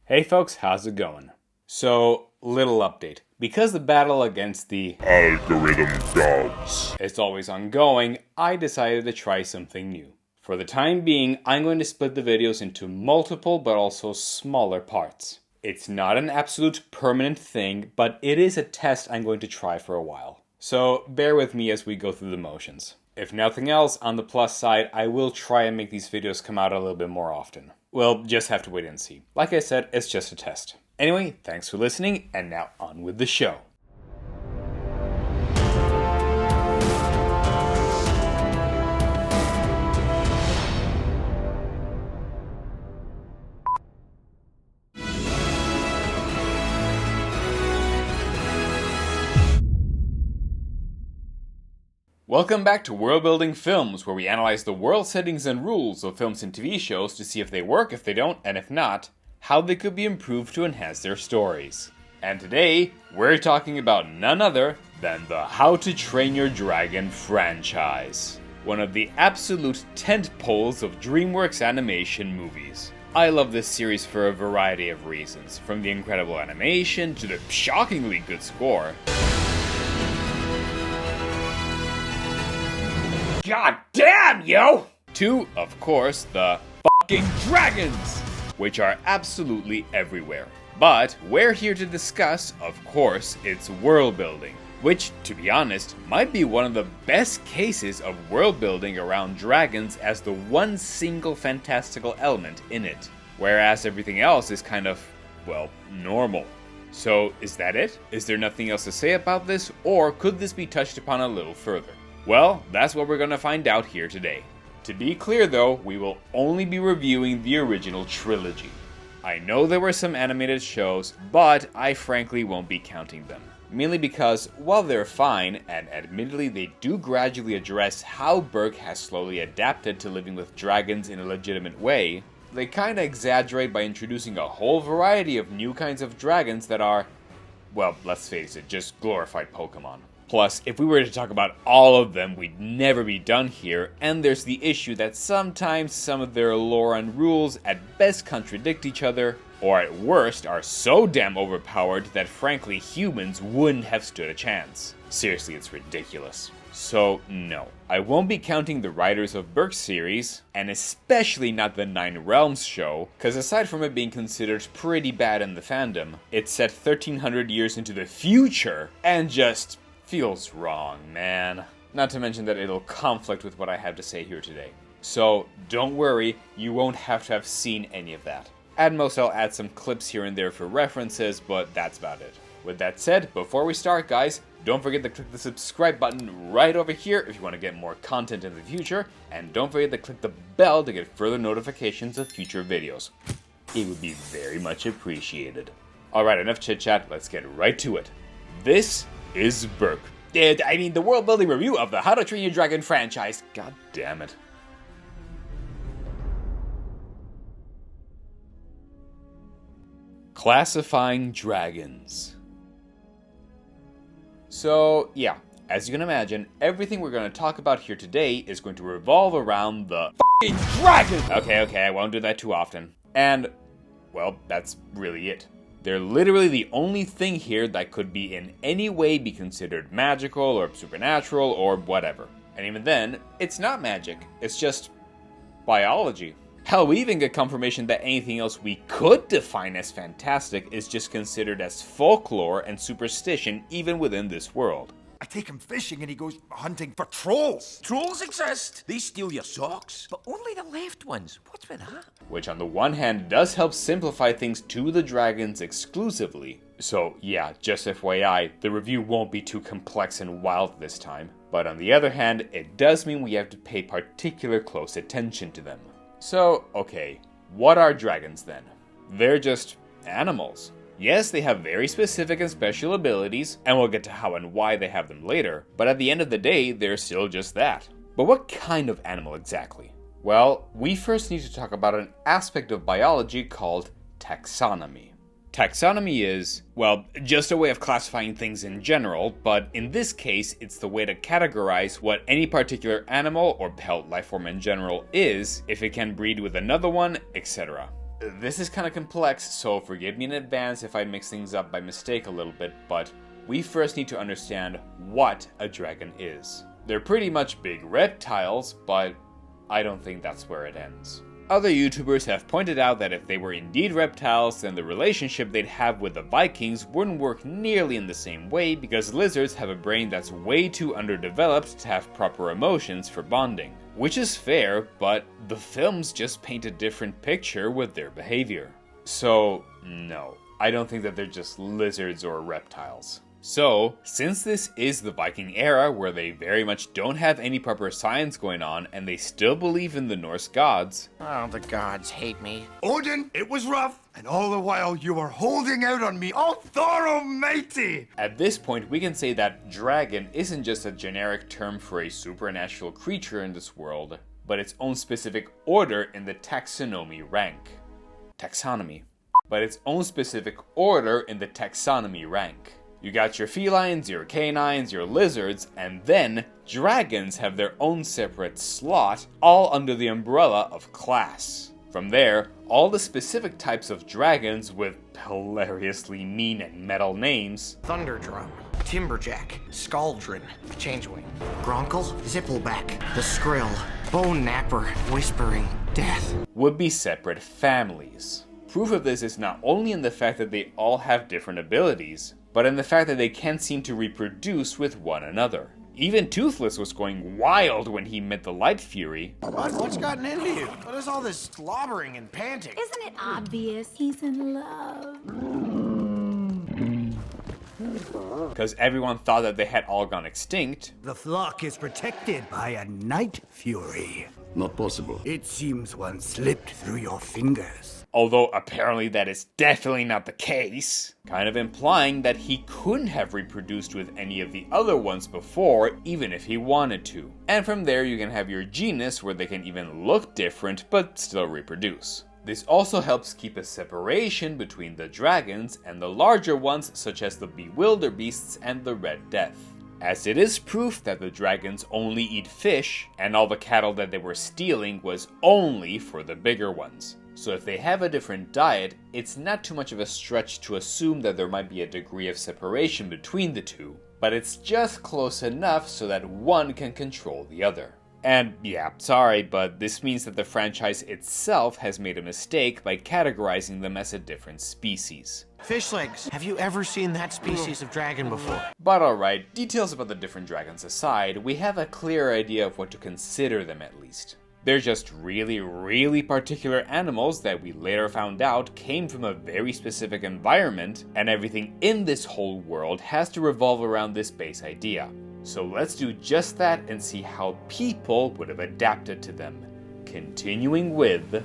Hey folks, how's it going? So, little update. Because the battle against the algorithm gods is always ongoing, I decided to try something new. For the time being, I'm going to split the videos into multiple but also smaller parts. It's not an absolute permanent thing, but it is a test I'm going to try for a while. So, bear with me as we go through the motions. If nothing else, on the plus side, I will try and make these videos come out a little bit more often. We'll just have to wait and see. Like I said, it's just a test. Anyway, thanks for listening, and now on with the show. Welcome back to Worldbuilding Films, where we analyze the world settings and rules of films and TV shows to see if they work, if they don't, and if not, how they could be improved to enhance their stories. And today, we're talking about none other than the How to Train Your Dragon franchise. One of the absolute tentpoles of DreamWorks animation movies. I love this series for a variety of reasons, from the incredible animation to the shockingly good score. God damn, yo! To, of course, the fucking dragons, which are absolutely everywhere. But we're here to discuss, of course, its world building, which, to be honest, might be one of the best cases of world building around dragons as the one single fantastical element in it, whereas everything else is kind of, well, normal. So, is that it? Is there nothing else to say about this, or could this be touched upon a little further? Well, that's what we're going to find out here today. To be clear though, we will only be reviewing the original trilogy. I know there were some animated shows, but I frankly won't be counting them. Mainly because, while they're fine, and admittedly they do gradually address how Berg has slowly adapted to living with dragons in a legitimate way, they kinda exaggerate by introducing a whole variety of new kinds of dragons that are, well, let's face it, just glorified Pokemon. Plus, if we were to talk about all of them, we'd never be done here, and there's the issue that sometimes some of their lore and rules at best contradict each other, or at worst are so damn overpowered that frankly humans wouldn't have stood a chance. Seriously, it's ridiculous. So no, I won't be counting the writers of Berg's series, and especially not the Nine Realms show, cause aside from it being considered pretty bad in the fandom, it's set 1300 years into the future, and just feels wrong, man. Not to mention that it'll conflict with what I have to say here today. So don't worry, you won't have to have seen any of that. At most I'll add some clips here and there for references, but that's about it. With that said, before we start guys, don't forget to click the subscribe button right over here if you want to get more content in the future, and don't forget to click the bell to get further notifications of future videos. It would be very much appreciated. Alright, enough chit chat, let's get right to it. This is Berg. The world building review of the How to Train Your Dragon franchise. God damn it. Classifying dragons. So, yeah, as you can imagine, everything we're going to talk about here today is going to revolve around the f***ing dragon! Okay, I won't do that too often. And, well, that's really it. They're literally the only thing here that could be in any way be considered magical or supernatural or whatever. And even then, it's not magic, it's just biology. Hell, we even get confirmation that anything else we could define as fantastic is just considered as folklore and superstition even within this world. I take him fishing and he goes hunting for trolls. Trolls exist. They steal your socks, but only the left ones. What's with that? Which on the one hand does help simplify things to the dragons exclusively. So yeah, just FYI, the review won't be too complex and wild this time. But on the other hand, it does mean we have to pay particular close attention to them. So, okay, what are dragons then? They're just animals. Yes, they have very specific and special abilities, and we'll get to how and why they have them later, but at the end of the day, they're still just that. But what kind of animal exactly? Well, we first need to talk about an aspect of biology called taxonomy. Taxonomy is, well, just a way of classifying things in general, but in this case, it's the way to categorize what any particular animal or pelt life form in general is, if it can breed with another one, etc. This is kind of complex, so forgive me in advance if I mix things up by mistake a little bit, but we first need to understand what a dragon is. They're pretty much big reptiles, but I don't think that's where it ends. Other YouTubers have pointed out that if they were indeed reptiles, then the relationship they'd have with the Vikings wouldn't work nearly in the same way because lizards have a brain that's way too underdeveloped to have proper emotions for bonding. Which is fair, but the films just paint a different picture with their behavior. So, no, I don't think that they're just lizards or reptiles. So, since this is the Viking era where they very much don't have any proper science going on and they still believe in the Norse gods. Oh, the gods hate me. Odin, it was rough, and all the while you were holding out on me. Oh, Thor almighty! At this point, we can say that dragon isn't just a generic term for a supernatural creature in this world, but its own specific order in the taxonomy rank. Taxonomy. But its own specific order in the taxonomy rank. You got your felines, your canines, your lizards, and then dragons have their own separate slot, all under the umbrella of class. From there, all the specific types of dragons with hilariously mean and metal names. Thunderdrum, Timberjack, Scaldron, Changewing, Gronkle, Zippleback, the Skrill, Bone Napper, Whispering Death Would be separate families. Proof of this is not only in the fact that they all have different abilities, but in the fact that they can't seem to reproduce with one another. Even Toothless was going wild when he met the Light Fury. What's gotten into you? What is all this slobbering and panting? Isn't it obvious he's in love? Because everyone thought that they had all gone extinct. The flock is protected by a night fury. Not possible. It seems one slipped through your fingers. Although apparently that is definitely not the case. Kind of implying that he couldn't have reproduced with any of the other ones before, even if he wanted to. And from there you can have your genus where they can even look different but still reproduce. This also helps keep a separation between the dragons and the larger ones such as the Bewilder Beasts and the Red Death. As it is proof that the dragons only eat fish, and all the cattle that they were stealing was only for the bigger ones. So if they have a different diet, it's not too much of a stretch to assume that there might be a degree of separation between the two, but it's just close enough so that one can control the other. And yeah, sorry, but this means that the franchise itself has made a mistake by categorizing them as a different species. Fish legs. Have you ever seen that species of dragon before? But alright, details about the different dragons aside, we have a clear idea of what to consider them at least. They're just really particular animals that we later found out came from a very specific environment, and everything in this whole world has to revolve around this base idea. So let's do just that and see how people would have adapted to them. Continuing with...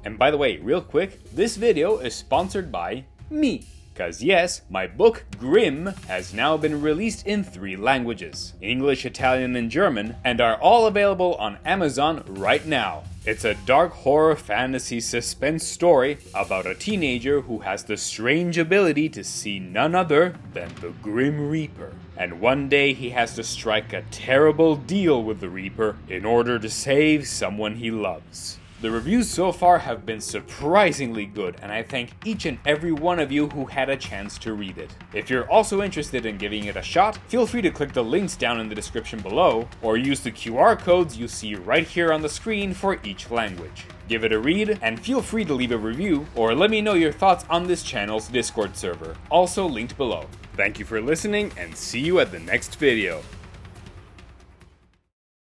And by the way, real quick, this video is sponsored by me. Cause yes, my book Grimm has now been released in 3 languages, English, Italian, and German, and are all available on Amazon right now. It's a dark horror fantasy suspense story about a teenager who has the strange ability to see none other than the Grim Reaper. And one day he has to strike a terrible deal with the Reaper in order to save someone he loves. The reviews so far have been surprisingly good, and I thank each and every one of you who had a chance to read it. If you're also interested in giving it a shot, feel free to click the links down in the description below, or use the QR codes you see right here on the screen for each language. Give it a read, and feel free to leave a review, or let me know your thoughts on this channel's Discord server, also linked below. Thank you for listening, and see you at the next video.